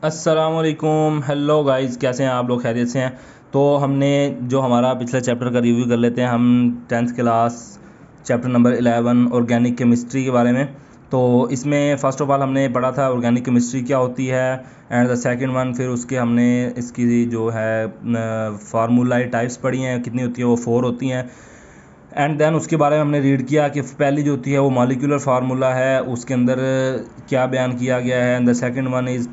अस्सलामुअलैकुम, hello guys, कैसे हैं आप लोग? खैरियत से हैं? तो हमने जो हमारा पिछले चैप्टर का रिव्यू कर लेते हैं हम 10th class chapter number 11 organic chemistry के बारे में। तो इसमें फ़र्स्ट ऑफ ऑल हमने पढ़ा था ऑर्गेनिक केमिस्ट्री क्या होती है, एंड द सेकंड वन फिर उसके हमने इसकी जो है फार्मूलाई टाइप्स पढ़ी हैं, कितनी होती है वो 4 होती हैं। एंड देन उसके बारे में हमने रीड किया कि पहली जो होती है वो मॉलिक्यूलर फार्मूला है, उसके अंदर क्या बयान किया गया है। And the second one is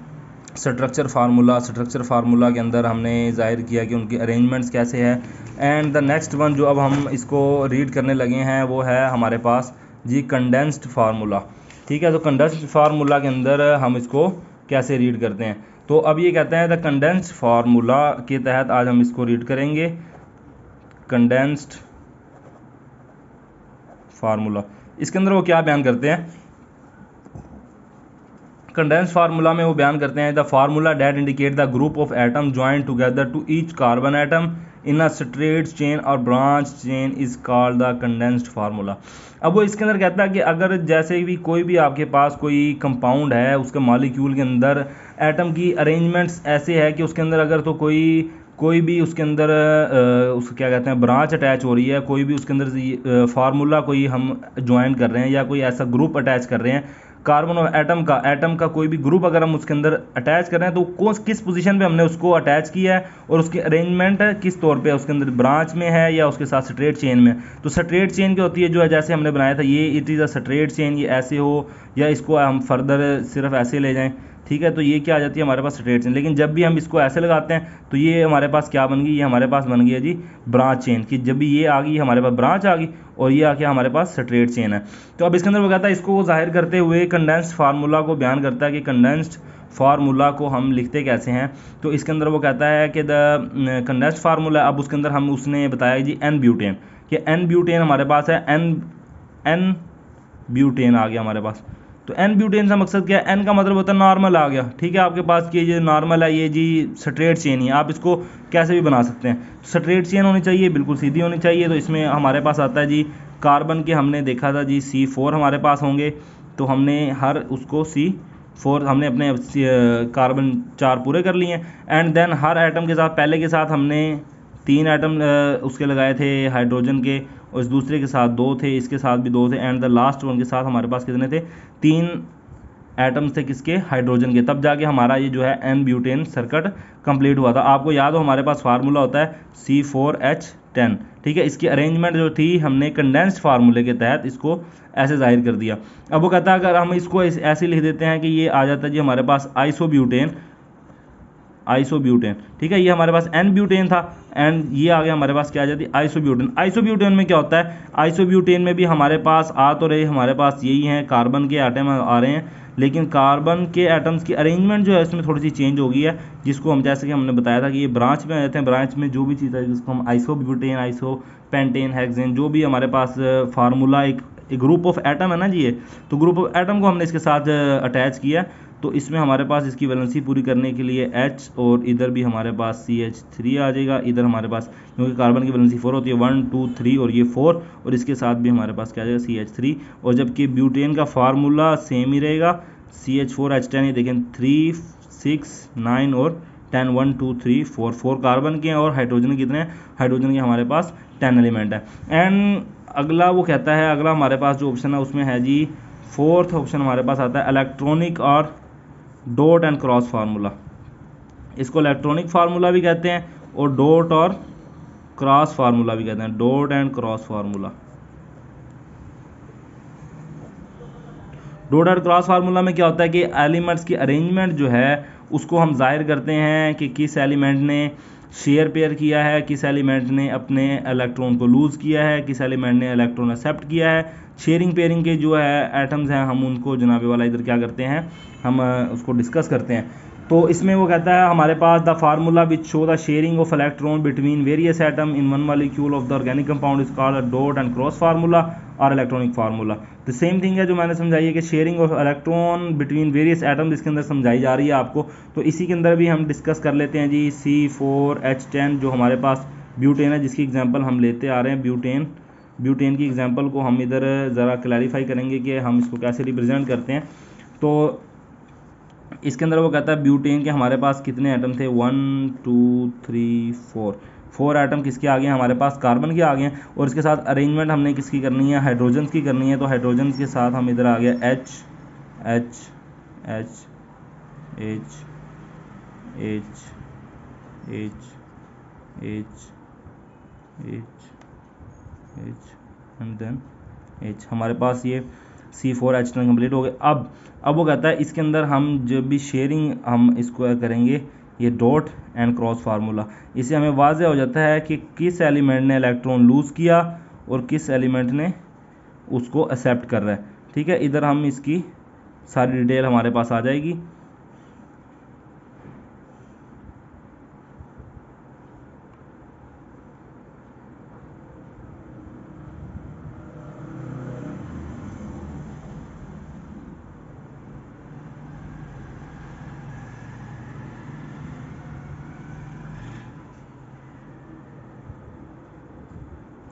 structure formula के अंदर हमने ज़ाहिर किया कि उनकी अरेंजमेंट्स कैसे है। एंड द नेक्स्ट वन जो अब हम इसको रीड करने लगे हैं वो है हमारे पास जी कंडेंस्ड फार्मूला। ठीक है, तो कंडेंस्ड फार्मूला के अंदर हम इसको कैसे रीड करते हैं। तो अब ये कहते हैं द कंडेंस्ड फार्मूला के तहत आज हम इसको रीड करेंगे। कंडेंस्ड फार्मूला, इसके अंदर वो क्या बयान करते हैं। कंडेंस फार्मूला में वो बयान करते हैं the formula that indicate the group of atom join together to each carbon atom in a straight chain और branch chain is called the condensed formula. अब वो इसके अंदर कहता है कि अगर जैसे भी कोई भी आपके पास कोई कंपाउंड है, उसके मॉलिक्यूल के अंदर एटम की अरेंजमेंट्स ऐसे है कि उसके अंदर अगर तो कोई भी उसके अंदर उसको क्या कहते हैं ब्रांच अटैच हो रही है, कोई भी उसके अंदर फार्मूला कोई हम ज्वाइन कर रहे हैं या कोई ऐसा ग्रुप अटैच कर रहे हैं कार्बन और एटम का कोई भी ग्रुप अगर हम उसके अंदर अटैच कर रहे हैं तो किस पोजीशन पे हमने उसको अटैच किया है और उसकी अरेंजमेंट किस तौर पे उसके अंदर ब्रांच में है या उसके साथ स्ट्रेट चेन में। तो स्ट्रेट चेन क्या होती है, जो है जैसे हमने बनाया था ये it is a straight chain, ये ऐसे हो या इसको हम फर्दर सिर्फ ऐसे ले जाएं। ठीक है, तो ये क्या आ जाती है हमारे पास स्ट्रेट चेन। लेकिन जब भी हम इसको ऐसे लगाते हैं तो ये हमारे पास क्या बन गई, ये हमारे पास बन गई है जी ब्रांच चेन, कि जब भी ये आ गई हमारे पास ब्रांच आ गई और ये आके हमारे पास स्ट्रेट चेन है। तो अब इसके अंदर वो कहता है, इसको जाहिर करते हुए कंडेंस्ड फार्मूला को बयान करता है कि कंडेंस्ड फार्मूला को हम लिखते कैसे हैं। तो इसके अंदर वो कहता है कि द कंडेंस्ड फार्मूला, अब उसके अंदर हम उसने बताया जी एन ब्यूटेन, कि एन ब्यूटेन हमारे पास है, एन ब्यूटेन आ गया हमारे पास। तो एन ब्यूटेन का मकसद क्या है, एन का मतलब होता है नॉर्मल आ गया। ठीक है, आपके पास कि ये नॉर्मल है, ये जी स्ट्रेट चेन ही है, आप इसको कैसे भी बना सकते हैं। स्ट्रेट चेन होनी चाहिए, बिल्कुल सीधी होनी चाहिए। तो इसमें हमारे पास आता है जी कार्बन के, हमने देखा था जी C4 हमारे पास होंगे, तो हमने हर उसको C4 हमने अपने कार्बन 4 पूरे कर लिए हैं। एंड देन हर एटम के साथ, पहले के साथ हमने 3 एटम उसके लगाए थे हाइड्रोजन के, और इस दूसरे के साथ 2 थे, इसके साथ भी 2 थे, एंड द लास्ट वन के साथ हमारे पास कितने थे, 3 एटम्स थे किसके, हाइड्रोजन के। तब जाके हमारा ये जो है एन ब्यूटेन सर्किट कंप्लीट हुआ था। आपको याद हो हमारे पास फार्मूला होता है C4H10। ठीक है, इसकी अरेंजमेंट जो थी हमने कंडेंस्ड फार्मूले के तहत इसको ऐसे जाहिर कर दिया। अब वो कहता है अगर हम इसको ऐसे लिख देते हैं कि ये आ जाता है जी हमारे पास आइसोब्यूटेन। ठीक है, ये हमारे पास एन ब्यूटेन था एंड ये आ गया हमारे पास क्या आ जाती है आइसोब्यूटेन। आइसोब्यूटेन में क्या होता है, आइसोब्यूटेन में भी हमारे पास आ तो रहे, हमारे पास यही हैं कार्बन के एटम आ रहे हैं, लेकिन कार्बन के एटम्स की अरेंजमेंट जो है इसमें थोड़ी सी चेंज हो गई है, जिसको हम जैसे कि हमने बताया था कि ये ब्रांच में आ जाते हैं। ब्रांच में जो भी चीज़ है जिसको हम आइसोब्यूटेन, आइसोपेंटेन, हेक्सेन, जो भी हमारे पास फार्मूला एक ग्रुप ऑफ एटम है ना जी, ये तो ग्रुप ऑफ एटम को हमने इसके साथ अटैच किया। तो इसमें हमारे पास इसकी वैलेंसी पूरी करने के लिए H, और इधर भी हमारे पास CH3 आ जाएगा। इधर हमारे पास क्योंकि कार्बन की वैलेंसी 4 होती है, 1 2 3 और ये 4, और इसके साथ भी हमारे पास क्या आ जाएगा CH3। और जबकि ब्यूटेन का फार्मूला सेम ही रहेगा, CH4H10। ये देखें 3 6 9 और 10, 1 2 3 4 कार्बन के हैं, और हाइड्रोजन कितने हैं, हाइड्रोजन के हमारे पास 10 एलिमेंट है। एंड अगला वो कहता है, अगला हमारे पास जो ऑप्शन है उसमें है जी फोर्थ ऑप्शन हमारे पास आता है इलेक्ट्रॉनिक और डॉट एंड क्रॉस फार्मूला। इसको इलेक्ट्रॉनिक फार्मूला भी कहते हैं और डॉट और क्रॉस फार्मूला भी कहते हैं, dot and cross formula. Dot and cross formula में क्या होता है कि एलिमेंट्स की अरेंजमेंट जो है उसको हम जाहिर करते हैं कि किस एलिमेंट ने शेयर पेयर किया है, किस एलिमेंट ने अपने इलेक्ट्रॉन को लूज़ किया है, किस एलिमेंट ने इलेक्ट्रॉन एक्सेप्ट किया है। शेयरिंग पेयरिंग के जो है एटम्स हैं हम उनको जनाबे वाला इधर क्या करते हैं, हम उसको डिस्कस करते हैं। तो इसमें वो कहता है हमारे पास the formula which show the sharing of electron between various atom in one molecule of the organic compound is called a dot and cross formula और इलेक्ट्रॉनिक फार्मूला। तो सेम थिंग है जो मैंने समझाई है कि sharing of electron between various atom इसके अंदर समझाई जा रही है आपको। तो इसी के अंदर भी हम डिस्कस कर लेते हैं जी C4H10 जो हमारे पास ब्यूटेन है, जिसकी एग्जांपल हम लेते आ रहे हैं। ब्यूटेन की एग्जांपल को हम इधर ज़रा क्लैरिफाई करेंगे कि हम इसको कैसे रिप्रेजेंट करते हैं। तो इसके अंदर वो कहता है ब्यूटेन के हमारे पास कितने एटम थे, 1 2 3 4 एटम किसके आ गए हमारे पास, कार्बन के आ गए हैं। और इसके साथ अरेंजमेंट हमने किसकी करनी है, हाइड्रोजन की करनी है। तो हाइड्रोजन के साथ हम इधर आ गया H H H H H H H H H and then H, हमारे पास ये C4H10 कंप्लीट हो गया। अब वो कहता है इसके अंदर हम जब भी शेयरिंग हम इसको करेंगे, ये डॉट एंड क्रॉस फार्मूला, इससे हमें वाज़ेह हो जाता है कि किस एलिमेंट ने इलेक्ट्रॉन लूज़ किया और किस एलिमेंट ने उसको एक्सेप्ट कर रहा है। ठीक है, इधर हम इसकी सारी डिटेल हमारे पास आ जाएगी।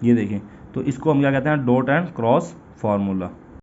ये देखें, तो इसको हम क्या कहते हैं, डॉट एंड क्रॉस फार्मूला।